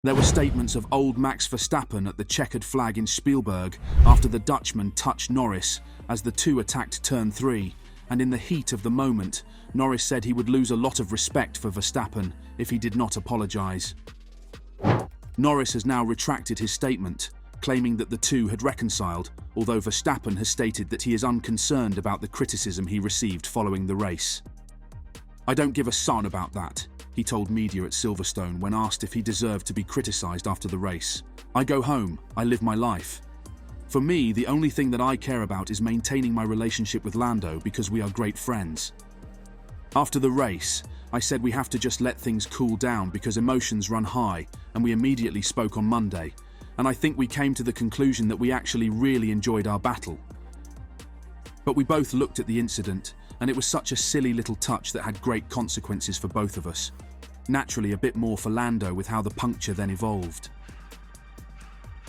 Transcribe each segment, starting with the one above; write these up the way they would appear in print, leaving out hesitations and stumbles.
There were statements of old Max Verstappen at the checkered flag in Spielberg after the Dutchman touched Norris as the two attacked turn 3, and in the heat of the moment, Norris said he would lose a lot of respect for Verstappen if he did not apologise. Norris has now retracted his statement, claiming that the two had reconciled, although Verstappen has stated that he is unconcerned about the criticism he received following the race. "I don't give a son about that," he told media at Silverstone when asked if he deserved to be criticised after the race. "I go home, I live my life. For me, the only thing that I care about is maintaining my relationship with Lando because we are great friends. After the race, I said we have to just let things cool down because emotions run high, and we immediately spoke on Monday, and I think we came to the conclusion that we actually really enjoyed our battle. But we both looked at the incident, and it was such a silly little touch that had great consequences for both of us. Naturally, a bit more for Lando with how the puncture then evolved.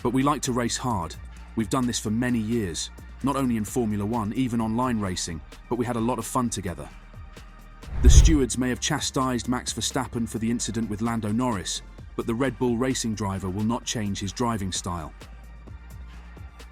But we like to race hard. We've done this for many years, not only in Formula 1, even online racing, but we had a lot of fun together. The stewards may have chastised Max Verstappen for the incident with Lando Norris, but the Red Bull racing driver will not change his driving style."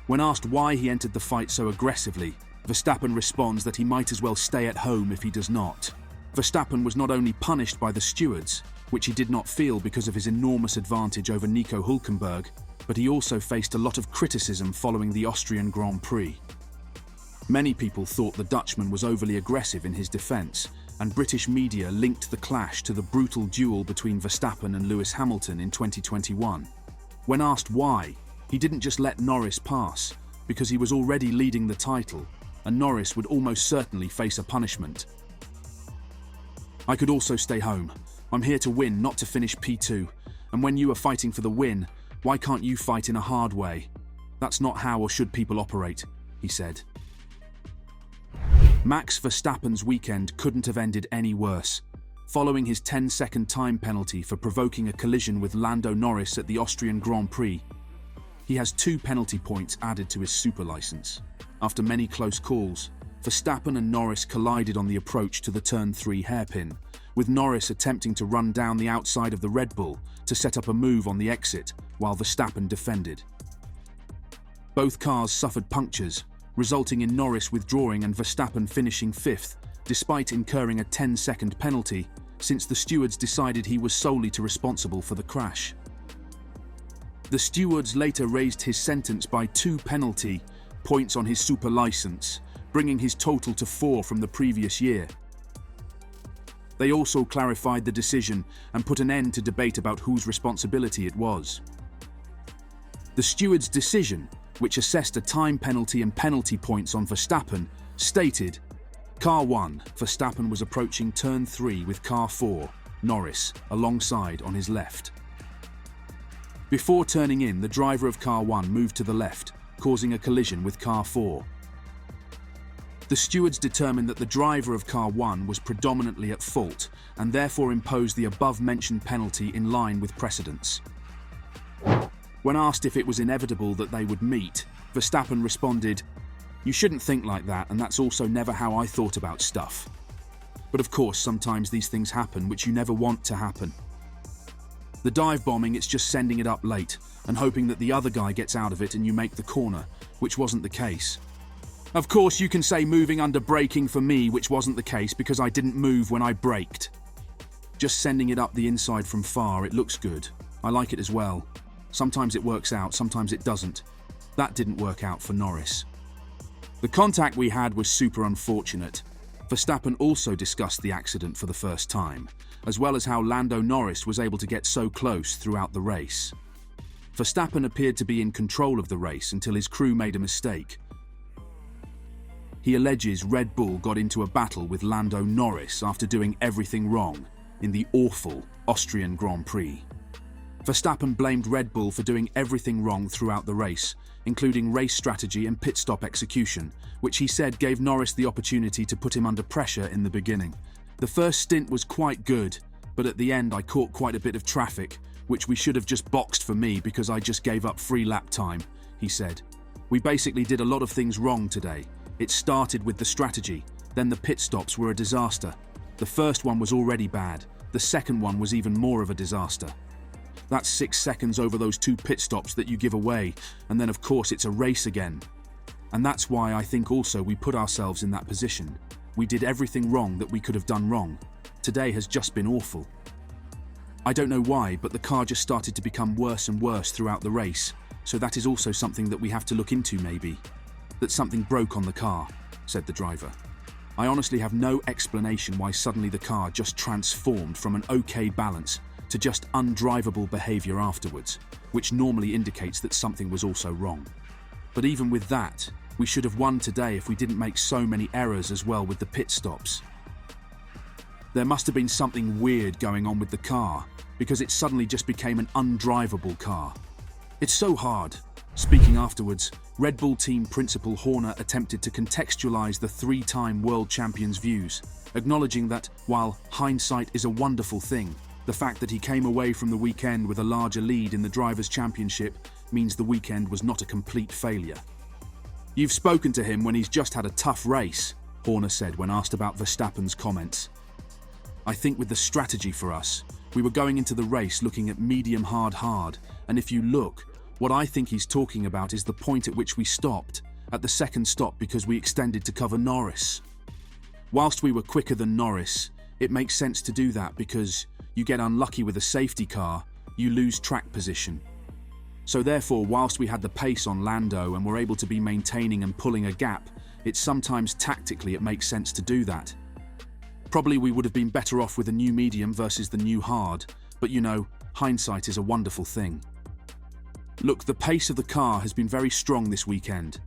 When asked why he entered the fight so aggressively, Verstappen responds that he might as well stay at home if he does not. Verstappen was not only punished by the stewards, which he did not feel because of his enormous advantage over Nico Hülkenberg, but he also faced a lot of criticism following the Austrian Grand Prix. Many people thought the Dutchman was overly aggressive in his defence, and British media linked the clash to the brutal duel between Verstappen and Lewis Hamilton in 2021. When asked why, he didn't just let Norris pass, because he was already leading the title, and Norris would almost certainly face a punishment. "I could also stay home. I'm here to win, not to finish P2, and when you are fighting for the win, why can't you fight in a hard way? That's not how or should people operate," he said. Max Verstappen's weekend couldn't have ended any worse. Following his 10-second time penalty for provoking a collision with Lando Norris at the Austrian Grand Prix, he has 2 penalty points added to his super license. After many close calls, Verstappen and Norris collided on the approach to the turn 3 hairpin, with Norris attempting to run down the outside of the Red Bull to set up a move on the exit, while Verstappen defended. Both cars suffered punctures, resulting in Norris withdrawing and Verstappen finishing 5th, despite incurring a 10-second penalty, since the stewards decided he was solely responsible for the crash. The stewards later raised his sentence by 2 penalty points on his super license, bringing his total to 4 from the previous year. They also clarified the decision and put an end to debate about whose responsibility it was. The stewards' decision, which assessed a time penalty and penalty points on Verstappen, stated, "Car 1, Verstappen was approaching turn 3 with car 4, Norris, alongside on his left. Before turning in, the driver of car 1 moved to the left, causing a collision with car 4. The stewards determined that the driver of car 1 was predominantly at fault and therefore imposed the above-mentioned penalty in line with precedents." When asked if it was inevitable that they would meet, Verstappen responded, "You shouldn't think like that, and that's also never how I thought about stuff. But of course, sometimes these things happen which you never want to happen. The dive bombing, it's just sending it up late and hoping that the other guy gets out of it and you make the corner, which wasn't the case. Of course, you can say moving under braking for me, which wasn't the case because I didn't move when I braked. Just sending it up the inside from far, it looks good. I like it as well. Sometimes it works out, sometimes it doesn't. That didn't work out for Norris. The contact we had was super unfortunate." Verstappen also discussed the accident for the first time, as well as how Lando Norris was able to get so close throughout the race. Verstappen appeared to be in control of the race until his crew made a mistake. He alleges Red Bull got into a battle with Lando Norris after doing everything wrong in the awful Austrian Grand Prix. Verstappen blamed Red Bull for doing everything wrong throughout the race, including race strategy and pit stop execution, which he said gave Norris the opportunity to put him under pressure in the beginning. "The first stint was quite good, but at the end I caught quite a bit of traffic, which we should have just boxed for me because I just gave up free lap time," he said. "We basically did a lot of things wrong today. It started with the strategy, then the pit stops were a disaster. The first one was already bad, the second one was even more of a disaster. That's 6 seconds over those 2 pit stops that you give away, and then of course it's a race again. And that's why I think also we put ourselves in that position. We did everything wrong that we could have done wrong. Today has just been awful. I don't know why, but the car just started to become worse and worse throughout the race, so that is also something that we have to look into maybe. That something broke on the car, said the driver. I honestly have no explanation why suddenly the car just transformed from an okay balance to just undrivable behaviour afterwards, which normally indicates that something was also wrong. But even with that, we should have won today if we didn't make so many errors as well with the pit stops. There must have been something weird going on with the car, because it suddenly just became an undrivable car. It's so hard. Speaking afterwards, Red Bull team principal Horner attempted to contextualize the 3-time world champion's views, acknowledging that, while hindsight is a wonderful thing, the fact that he came away from the weekend with a larger lead in the Drivers' Championship means the weekend was not a complete failure. You've spoken to him when he's just had a tough race, Horner said when asked about Verstappen's comments. I think with the strategy for us, we were going into the race looking at medium hard, and if you look, what I think he's talking about is the point at which we stopped, at the second stop because we extended to cover Norris. Whilst we were quicker than Norris, it makes sense to do that because you get unlucky with a safety car, you lose track position. So therefore, whilst we had the pace on Lando and were able to be maintaining and pulling a gap, it's sometimes tactically it makes sense to do that. Probably we would have been better off with a new medium versus the new hard, but you know, hindsight is a wonderful thing. Look, the pace of the car has been very strong this weekend.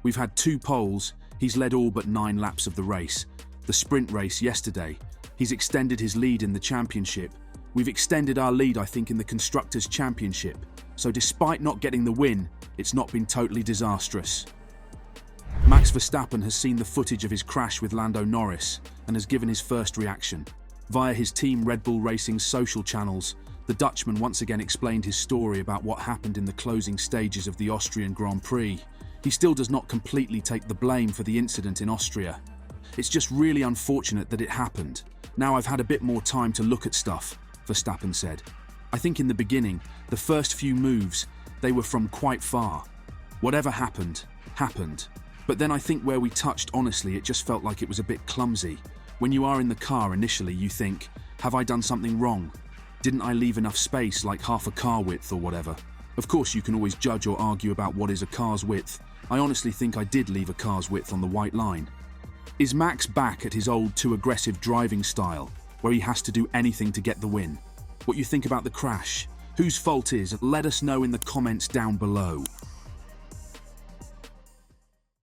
We've had 2 poles, he's led all but 9 laps of the race. The sprint race yesterday, he's extended his lead in the championship. We've extended our lead, I think, in the Constructors' Championship. So despite not getting the win, it's not been totally disastrous. Max Verstappen has seen the footage of his crash with Lando Norris and has given his first reaction. Via his team Red Bull Racing's social channels, the Dutchman once again explained his story about what happened in the closing stages of the Austrian Grand Prix. He still does not completely take the blame for the incident in Austria. It's just really unfortunate that it happened. Now I've had a bit more time to look at stuff, Verstappen said. I think in the beginning, the first few moves, they were from quite far. Whatever happened, happened. But then I think where we touched, honestly, it just felt like it was a bit clumsy. When you are in the car initially, you think, have I done something wrong? Didn't I leave enough space, like half a car width or whatever? Of course, you can always judge or argue about what is a car's width. I honestly think I did leave a car's width on the white line. Is Max back at his old too aggressive driving style, where he has to do anything to get the win? What you think about the crash? Whose fault is? Let us know in the comments down below.